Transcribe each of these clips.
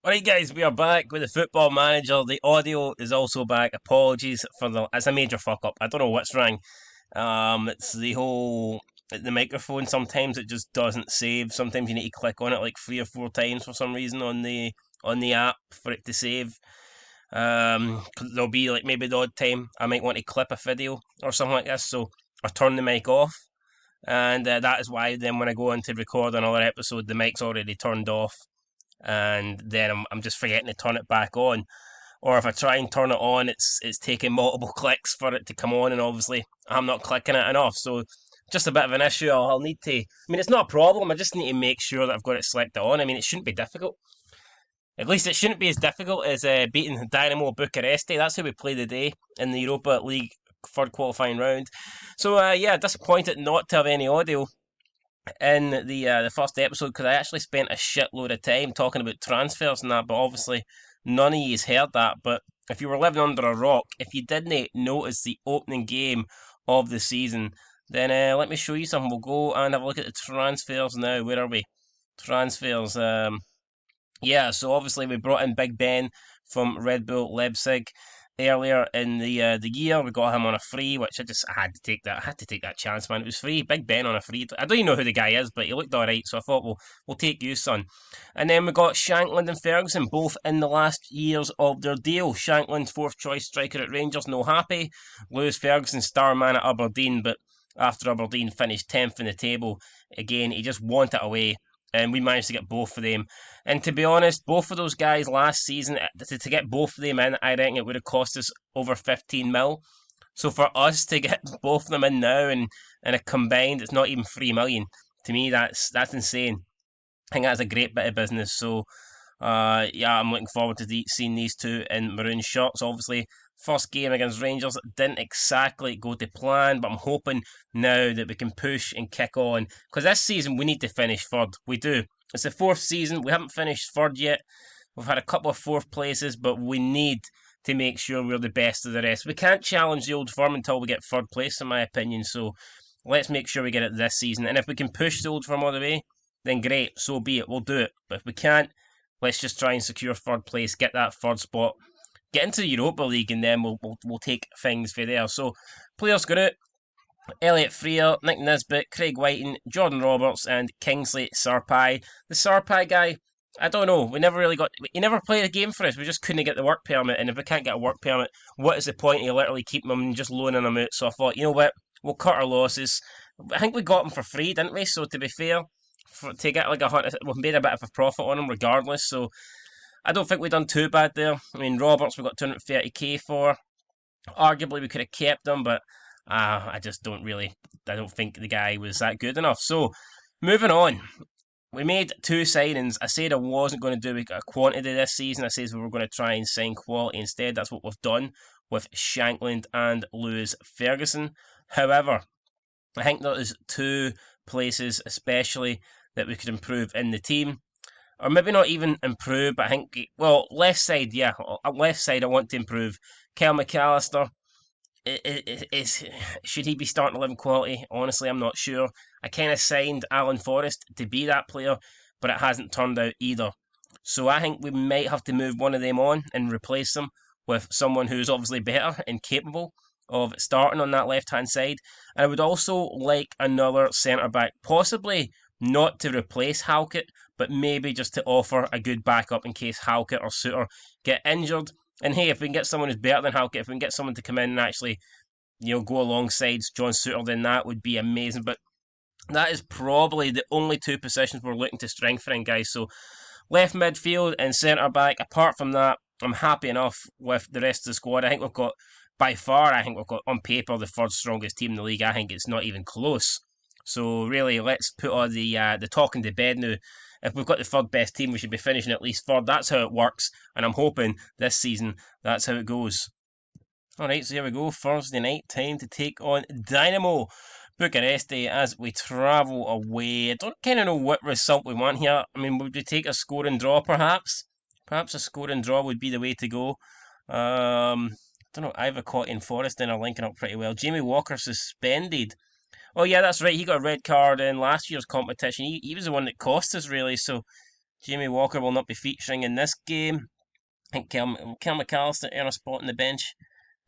Alright guys, we are back with the Football Manager. The audio is also back. Apologies for it's a major fuck up. I don't know what's wrong. It's the microphone. Sometimes it just doesn't save. Sometimes you need to click on it like 3 or 4 times for some reason on the app for it to save. 'Cause there'll be like maybe the odd time I might want to clip a video or something like this, so I turn the mic off, and that is why then when I go on to record another episode, the mic's already turned off, and then I'm just forgetting to turn it back on. Or if I try and turn it on, it's taking multiple clicks for it to come on, and obviously I'm not clicking it enough. So just a bit of an issue. I'll need to. I mean, it's not a problem. I just need to make sure that I've got it selected on. I mean, it shouldn't be difficult. At least it shouldn't be as difficult as beating Dinamo Bucuresti. That's who we play today in the Europa League third qualifying round. So yeah, disappointed not to have any audio in the first episode because I actually spent a shitload of time talking about transfers and that, but obviously none of you's heard that. But if you were living under a rock, if you didn't notice the opening game of the season, then let me show you something. We'll go and have a look at the transfers now. Where are we? Transfers. Yeah, so obviously we brought in Big Ben from Red Bull Leipzig earlier in the year. We got him on a free, which I had to take that. I had to take that chance, man. It was free. Big Ben on a free. I don't even know who the guy is, but he looked alright, so I thought we'll take you, son. And then we got Shankland and Ferguson, both in the last years of their deal. Shankland, fourth choice striker at Rangers, no happy. Lewis Ferguson, star man at Aberdeen, but after Aberdeen finished 10th in the table, again, he just wanted it away. And we managed to get both of them. And to be honest, both of those guys last season, to get both of them in, I reckon it would have cost us over 15 mil. So for us to get both of them in now and a combined, it's not even 3 million. To me, that's insane. I think that's a great bit of business. So yeah, I'm looking forward to seeing these two in maroon shirts. Obviously, first game against Rangers didn't exactly go to plan, but I'm hoping now that we can push and kick on. Because this season we need to finish third. We do. It's the fourth season. We haven't finished third yet. We've had a couple of fourth places, but we need to make sure we're the best of the rest. We can't challenge the old firm until we get third place, in my opinion. So let's make sure we get it this season. And if we can push the old firm all the way, then great. So be it. We'll do it. But if we can't, let's just try and secure third place, get that third spot, get into the Europa League, and then we'll take things for there. So players got out: Elliot Freer, Nick Nisbet, Craig Whiting, Jordan Roberts, and Kingsley Sarpai. The Sarpai guy, I don't know. He never played a game for us. We just couldn't get the work permit, and if we can't get a work permit, what is the point of literally keeping him and just loaning him out? So I thought, you know what, we'll cut our losses. I think we got him for free, didn't we? So to be fair, to get like we've made a bit of a profit on him regardless. So I don't think we've done too bad there. I mean, Roberts we got 230k for. Arguably we could have kept him, but I just don't think the guy was that good enough. So moving on. We made two signings. I said I wasn't going to do a quantity this season. I said we were going to try and sign quality instead. That's what we've done with Shankland and Lewis Ferguson. However, I think there's two places especially that we could improve in the team. Or maybe not even improve, but I think, well, left side, yeah. Left side I want to improve. Kel McAllister, should he be starting 11 quality? Honestly, I'm not sure. I kind of signed Alan Forrest to be that player, but it hasn't turned out either. So I think we might have to move one of them on and replace them with someone who's obviously better and capable of starting on that left-hand side. And I would also like another centre-back, possibly not to replace Halkett, but maybe just to offer a good backup in case Halkett or Suter get injured. And hey, if we can get someone who's better than Halkett, if we can get someone to come in and actually, go alongside John Suter, then that would be amazing. But that is probably the only two positions we're looking to strengthen, guys. So left midfield and centre back. Apart from that, I'm happy enough with the rest of the squad. I think we've got on paper the third strongest team in the league. I think it's not even close. So really, let's put all the talking to bed now. If we've got the third best team, we should be finishing at least third. That's how it works, and I'm hoping this season that's how it goes. Alright, so here we go. Thursday night, time to take on Dinamo Bucuresti as we travel away. I don't kind of know what result we want here. I mean, would we take a score and draw, perhaps? Perhaps a score and draw would be the way to go. Don't know. Ivor Cotty and Forrest are linking up pretty well. Jamie Walker suspended. Oh yeah, that's right. He got a red card in last year's competition. He was the one that cost us, really. So Jamie Walker will not be featuring in this game. I think Kel McAllister earn a spot on the bench.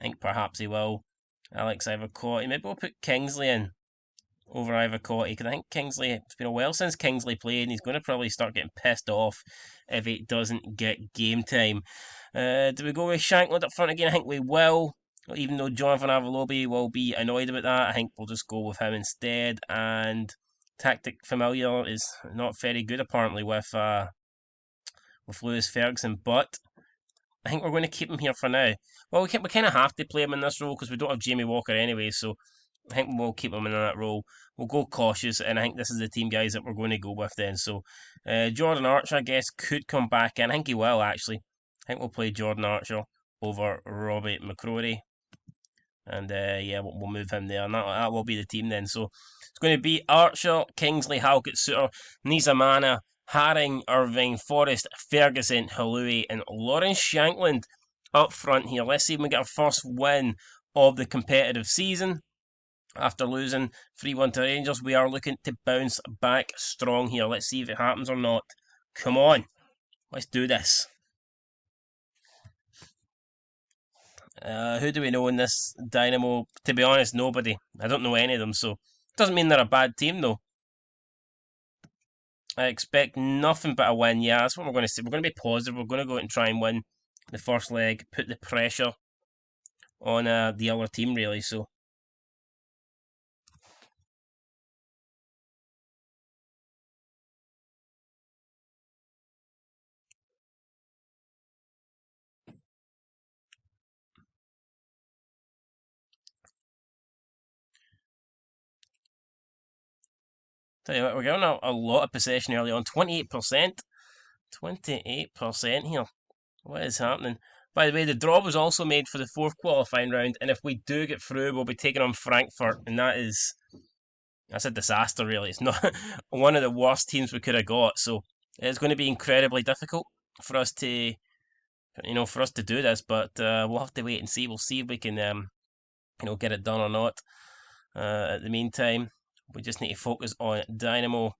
I think perhaps he will. Alex Ivercotti. Maybe we'll put Kingsley in over Ivercotti, because I think Kingsley, it's been a while since Kingsley played, and he's going to probably start getting pissed off if he doesn't get game time. Do we go with Shankland up front again? I think we will. Even though Jonathan Avalobi will be annoyed about that, I think we'll just go with him instead. And Tactic Familiar is not very good apparently with Lewis Ferguson, but I think we're going to keep him here for now. Well, we kind of have to play him in this role because we don't have Jamie Walker anyway, so I think we'll keep him in that role. We'll go cautious, and I think this is the team, guys, that we're going to go with then. So, Jordan Archer, I guess, could come back in. I think he will, actually. I think we'll play Jordan Archer over Robbie McCrory. And, yeah, we'll move him there. And that will be the team then. So, it's going to be Archer, Kingsley, Halkett, Suter, Nizamana, Haring, Irving, Forrest, Ferguson, Halloui, and Lawrence Shankland up front here. Let's see if we get our first win of the competitive season. After losing 3-1 to Rangers, we are looking to bounce back strong here. Let's see if it happens or not. Come on, let's do this. Who do we know in this Dynamo? To be honest, nobody. I don't know any of them, so doesn't mean they're a bad team though. I expect nothing but a win. Yeah, that's what we're going to say. We're going to be positive. We're going to go out and try and win the first leg, put the pressure on the other team, really. So, tell you what, we're getting a lot of possession early on. 28%. 28% here. What is happening? By the way, the draw was also made for the fourth qualifying round, and if we do get through, we'll be taking on Frankfurt, and that's a disaster, really. It's not one of the worst teams we could have got, so it's going to be incredibly difficult for us to, do this. But we'll have to wait and see. We'll see if we can, get it done or not. At the meantime, we just need to focus on Dinamo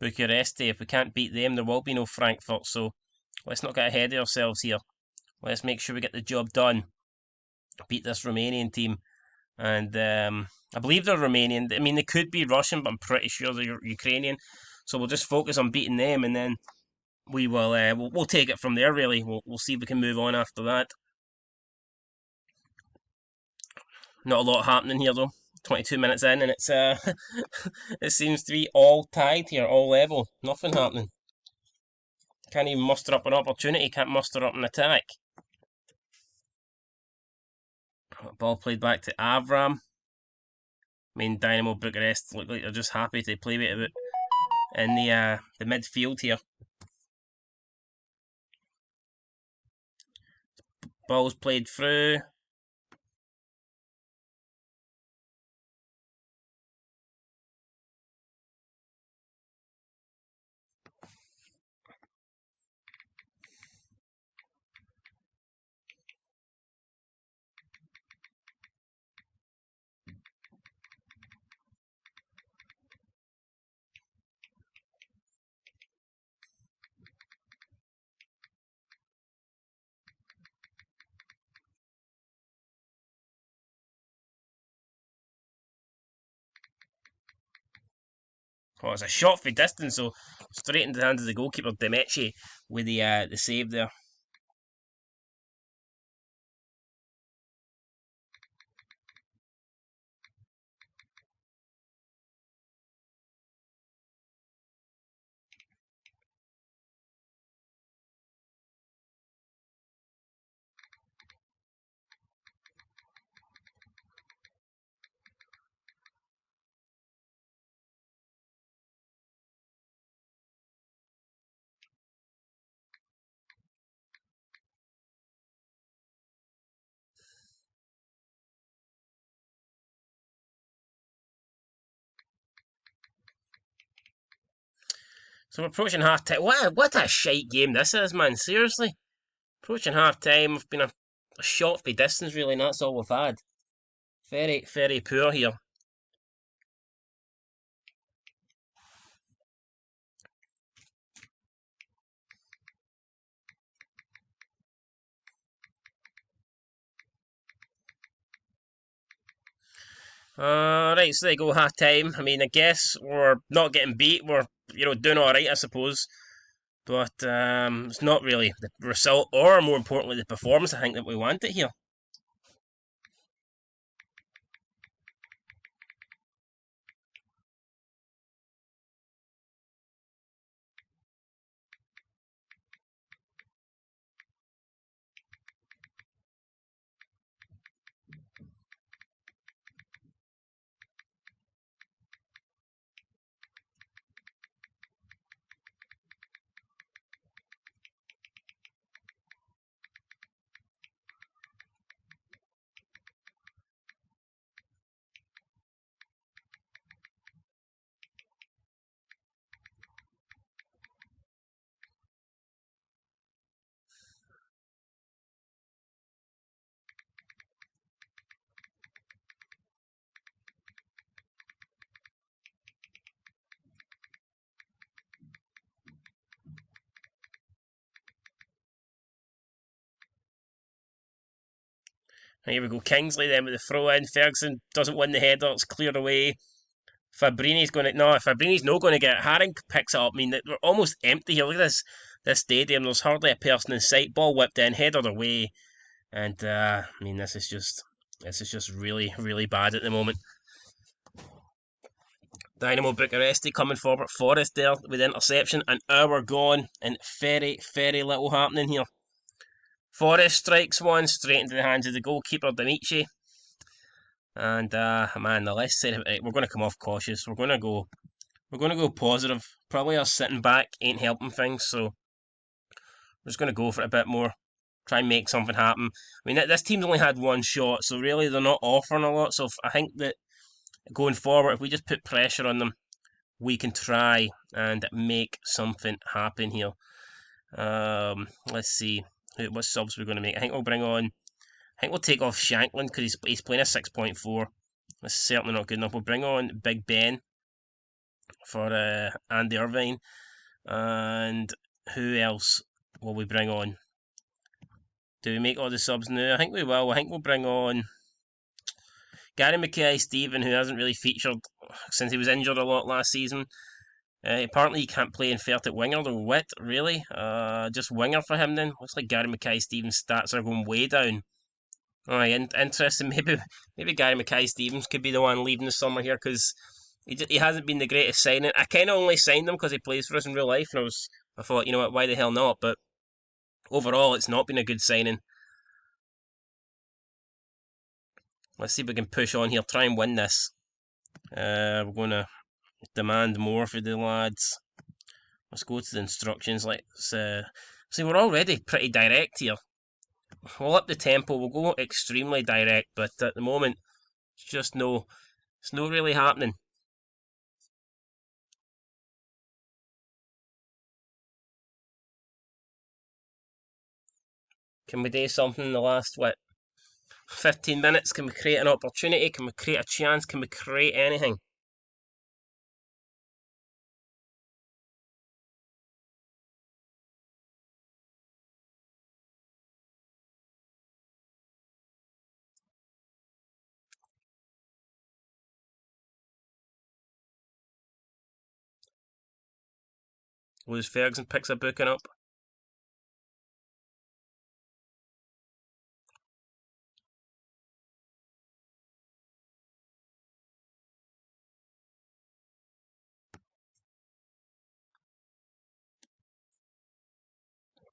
Bucuresti. If we can't beat them, there will be no Frankfurt. So let's not get ahead of ourselves here. Let's make sure we get the job done. Beat this Romanian team. And I believe they're Romanian. I mean, they could be Russian, but I'm pretty sure they're Ukrainian. So we'll just focus on beating them, and then we will we'll take it from there, really. We'll see if we can move on after that. Not a lot happening here, though. 22 minutes in, and it's it seems to be all tied here, all level. Nothing happening. Can't even muster up an opportunity. Can't muster up an attack. Ball played back to Avram. I mean, Dinamo Bucharest look like they're just happy to play with it in the midfield here. Ball's played through. Oh, it's a shot for distance, so straight into the hands of the goalkeeper, Demechi, with the save there. So we're approaching half time. What a shite game this is, man. Seriously. Approaching half time. We've been a shot for distance, really, and that's all we've had. Very, very poor here. Right, so there you go, half time. I mean, I guess we're not getting beat. We're doing all right, I suppose. But it's not really the result, or more importantly, the performance. I think that we want it here. And here we go, Kingsley then with the throw in. Ferguson doesn't win the header. It's cleared away. Fabrini's going to no. Fabrini's not going to get it. Haring picks it up. I mean, we're almost empty here. Look at this stadium. There's hardly a person in sight. Ball whipped in, headed away, and I mean, this is just really really bad at the moment. Dinamo Bucuresti coming forward. Forest there with interception. An hour gone, and very little happening here. Forest strikes one straight into the hands of the goalkeeper D'Amici. And man, the less said, we're going to come off cautious. We're going to go positive. Probably us sitting back ain't helping things, so we're just going to go for it a bit more. Try and make something happen. I mean, this team's only had one shot, so really they're not offering a lot. So I think that going forward, if we just put pressure on them, we can try and make something happen here. Let's see what subs we're going to make. I think we'll take off Shanklin because he's playing a 6.4. That's certainly not good enough. We'll bring on Big Ben for Andy Irvine. And who else will we bring on? Do we make all the subs now? I think we will. I think we'll bring on Gary Mackay-Steven, who hasn't really featured since he was injured a lot last season. Apparently he can't play in at winger or wit, really. Just winger for him then. Looks like Gary Mackay-Steven's stats are going way down. Alright, interesting. Maybe Gary Mackay-Stevens could be the one leaving the summer here because he hasn't been the greatest signing. I kind of only signed him because he plays for us in real life, and I thought, you know what, why the hell not? But overall, it's not been a good signing. Let's see if we can push on here, try and win this. We're going to demand more for the lads. Let's go to the instructions. See, we're already pretty direct here. We'll up the tempo. We'll go extremely direct, but at the moment, it's not really happening. Can we do something in the last 15 minutes? Can we create an opportunity? Can we create a chance? Can we create anything? Lewis Ferguson picks a booking up.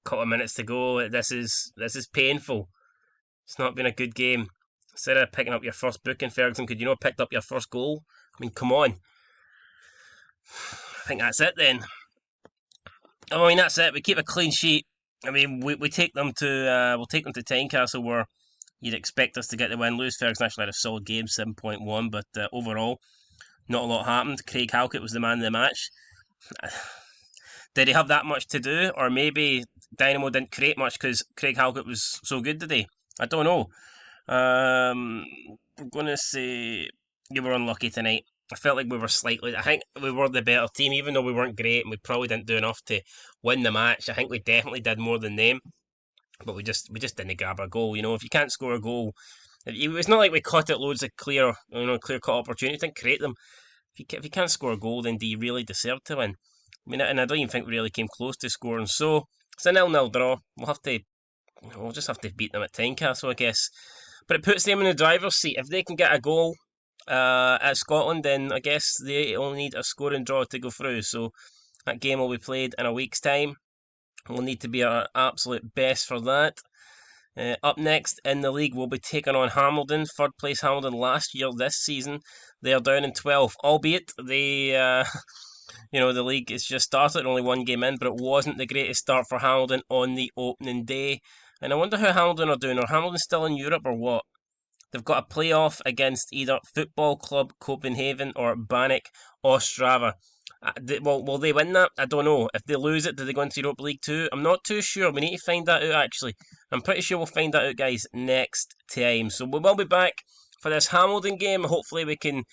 Couple of minutes to go. This is painful. It's not been a good game. Instead of picking up your first booking, Ferguson, could you not picked up your first goal? I mean, come on. I think that's it then. I mean, that's it. We keep a clean sheet. I mean, we take them to we'll take them to Tynecastle where you'd expect us to get the win. Lewis Ferguson actually had a solid game, 7.1, but overall, not a lot happened. Craig Halkett was the man of the match. Did he have that much to do, or maybe Dynamo didn't create much because Craig Halkett was so good today? I don't know. I'm going to say you were unlucky tonight. I felt like we were slightly. I think we were the better team, even though we weren't great and we probably didn't do enough to win the match. I think we definitely did more than them, but we just didn't grab a goal. You know, if you can't score a goal It's not like we cut out loads of clear cut opportunities. Didn't create them. If you can't score a goal, then do you really deserve to win? I mean, and I don't even think we really came close to scoring. So it's a 0-0 draw. We'll just have to beat them at Tynecastle, I guess. But it puts them in the driver's seat. If they can get a goal at Scotland, then I guess they only need a scoring draw to go through. So that game will be played in a week's time. We'll need to be our absolute best for that. Up next in the league, we'll be taking on Hamilton. Third place Hamilton last year. This season, they are down in 12th. Albeit they, the league has just started, only one game in, but it wasn't the greatest start for Hamilton on the opening day. And I wonder how Hamilton are doing. Are Hamilton still in Europe or what? They've got a playoff against either Football Club Copenhagen or Banik Ostrava. Will they win that? I don't know. If they lose it, do they go into Europa League 2? I'm not too sure. We need to find that out, actually. I'm pretty sure we'll find that out, guys, next time. So we will be back for this Hamilton game. Hopefully we can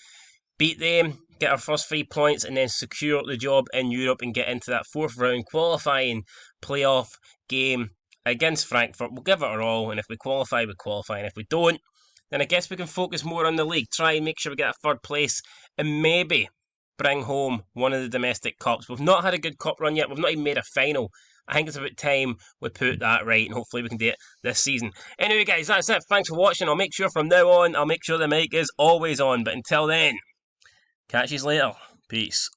beat them, get our first 3 points, and then secure the job in Europe and get into that 4th round qualifying playoff game against Frankfurt. We'll give it our all, and if we qualify, we qualify. And if we don't, then I guess we can focus more on the league. Try and make sure we get a 3rd place, and maybe bring home one of the domestic cups. We've not had a good cup run yet. We've not even made a final. I think it's about time we put that right, and hopefully we can do it this season. Anyway, guys, that's it. Thanks for watching. I'll make sure from now on, I'll make sure the mic is always on. But until then, catch you later. Peace.